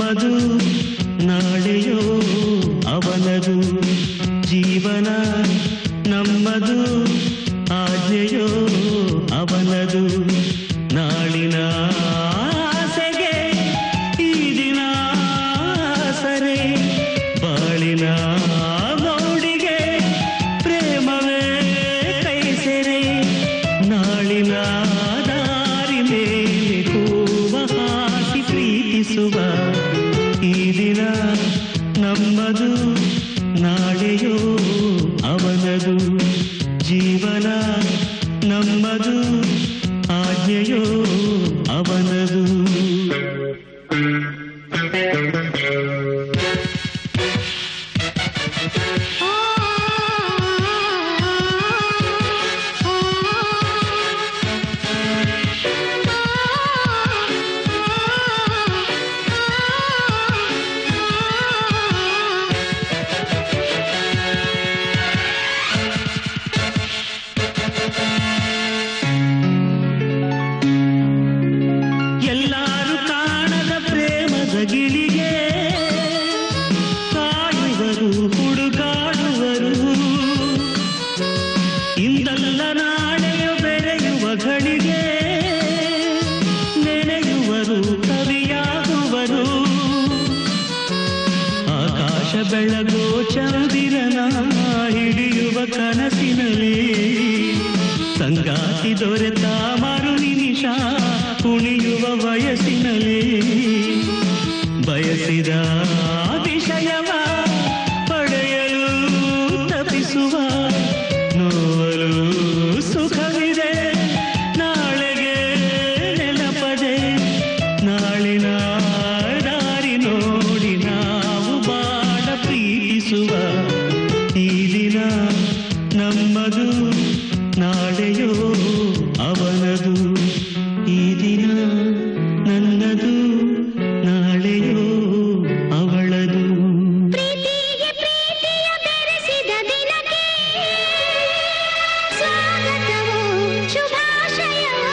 ನಮ್ಮದು ನಾಳೆಯೋ ಅವನದು ಜೀವನ ನಮ್ಮದು ಆಜ್ಞೆಯೋ ಅವನದು ನಾಳಿನ ಆಸೆಗೆ ಈ ದಿನ ಸರೆ ಬಾಳಿನ ಮೌಡಿಗೆ ಪ್ರೇಮವೇ ಕೈ ಸೆರೆ ನಾಳಿನ ದಾರಿ ಮೇಲೆ ಕೂವ ಹಾಸಿ ಪ್ರೀತಿಸುವ ಈ ದಿನ ನಮ್ಮದು ನಾಳೆಯೋ ಅವನದು ಜೀವನ ನಮ್ಮದು ಆಜ್ಞೆಯೋ ಅವನದು ಗಿಳಿಗೆ ಕಾಯುವರು ಹುಡುಕಾಡುವರು ಇಂದಲ್ಲ ನಾಳೆಯು ಬೆರೆಯುವ ಘಳಿಗೆ ನೆನೆಯುವರು ಕವಿಯಾಗುವರು ಆಕಾಶ ಬೆಳಗೋ ಚಂದಿರನ ಹಿಡಿಯುವ ಕನಸಿನಲ್ಲಿ ಸಂಗಾತಿ ದೊರೆತ ಮರು ನಿಮಿಷ ಕುಣಿಯುವ ವಯಸ್ಸಿನಲ್ಲಿ ಬಯಸಿದ ವಿಷಯವ ಪಡೆಯಲು ತಪಿಸುವ ನೋವಲು ಸುಖವಿದೆ ನಾಳೆಗೆ ನೆನಪದೆ ನಾಳಿನ ದಾರಿ ನೋಡಿ ನಾವು ಬಾಳ ಪ್ರೀತಿಸುವ ಈ ದಿನ ನಮ್ಮದು ನಾಳೆಯೋ ಅವನದು ಈ ದಿನ ನನ್ನದು ನಾಳೆಯೋ ಅವಳದು ಪ್ರೀತಿಗೆ ಪ್ರೀತಿಯ ಬೆರೆಸಿದ ದಿನಕ್ಕೆ ಸ್ವಾಗತವೋ ಶುಭಾಶಯವೋ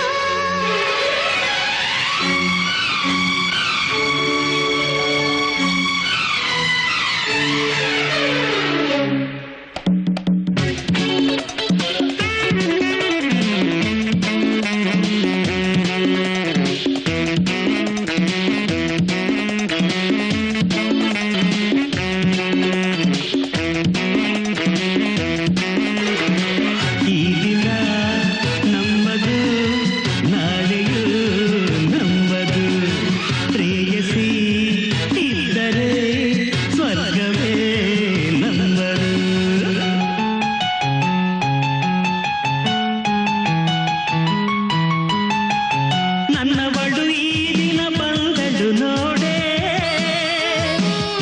ನನ್ನವಳು ಈ ದಿನ ಬಂದಳು ನೋಡೆ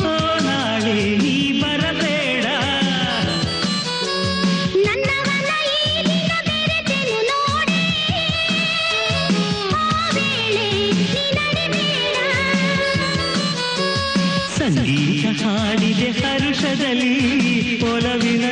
ಓ ನಾಳೆ ನೀ ಬರಬೇಡ ನನ್ನವನ ಈ ದಿನ ಬೆರೆತೆನು ನೋಡೆ ಆ ವೇಳೆ ನೀ ನಡಿಬೇಡ ಸಂಗೀತ ಹಾಡಿದೆ ಹರುಷದಲ್ಲಿ ಒಲವಿನ